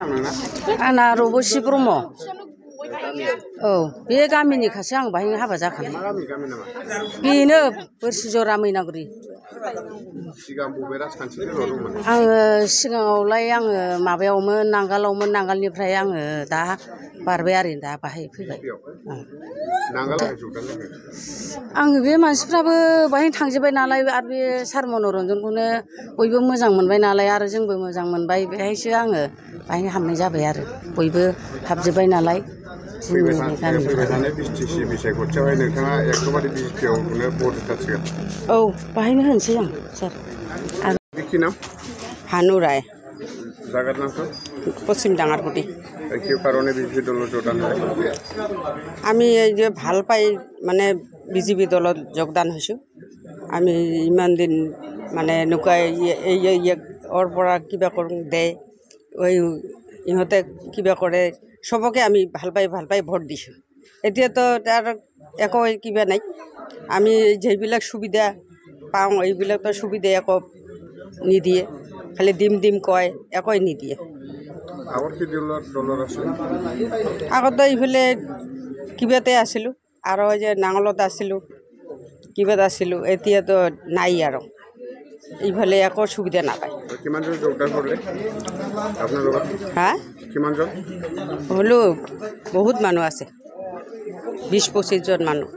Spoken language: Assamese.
आंना रबसि ब्रह्म औ बे गामिनिखासो आं बाहायनो हाबा जाखानाय बेनो बोरसिजरा मैनागुरि आङो सिगाङावलाय आङो माबायावमोन नांगालनिफ्राय आङो दा बारबाय आरो दा बाहाय फैबाय आङो बे मानसिफ्राबो बाहाय थांजोब्बाय नालाय आरो बे सार मनरन्जनखौनो बयबो मोजां मोनबाय नालाय आरो जोंबो मोजां मोनबाय बेहायसो आङो बाहायनो हाबनाय जाबाय आरो बयबो हाबजोब्बाय नालाय औ बाहायनो होनोसै आं सार हानु राय পশ্চিম ডাঙারকুটি আমি এই যে ভাল পাই মানে বিজেপি দলত যোগদান হৈছোঁ আমি ইমান দিন মানে এনেকুৱা ওৰ পৰা কিবা দে ওই ইহঁতে কিবা কৰে সবকে আমি ভাল পাই ভোট দিছোঁ এতিয়াতো তাৰ একো কিবা নাই আমি যেইবিলাক সুবিধা পাওঁ এইবিলাকতো সুবিধা একো নিদিয়ে খালি দিম কয় একোই নিদিয়ে আগতে এইফালে কিবাতে আছিলোঁ আৰু যে নাঙলত আছিলোঁ কিবাত আছিলোঁ এতিয়াতো নাই আৰু এইফালে একো সুবিধা নাপায় হা হ'লেও বহুত মানুহ আছে 20-25 জন মানুহ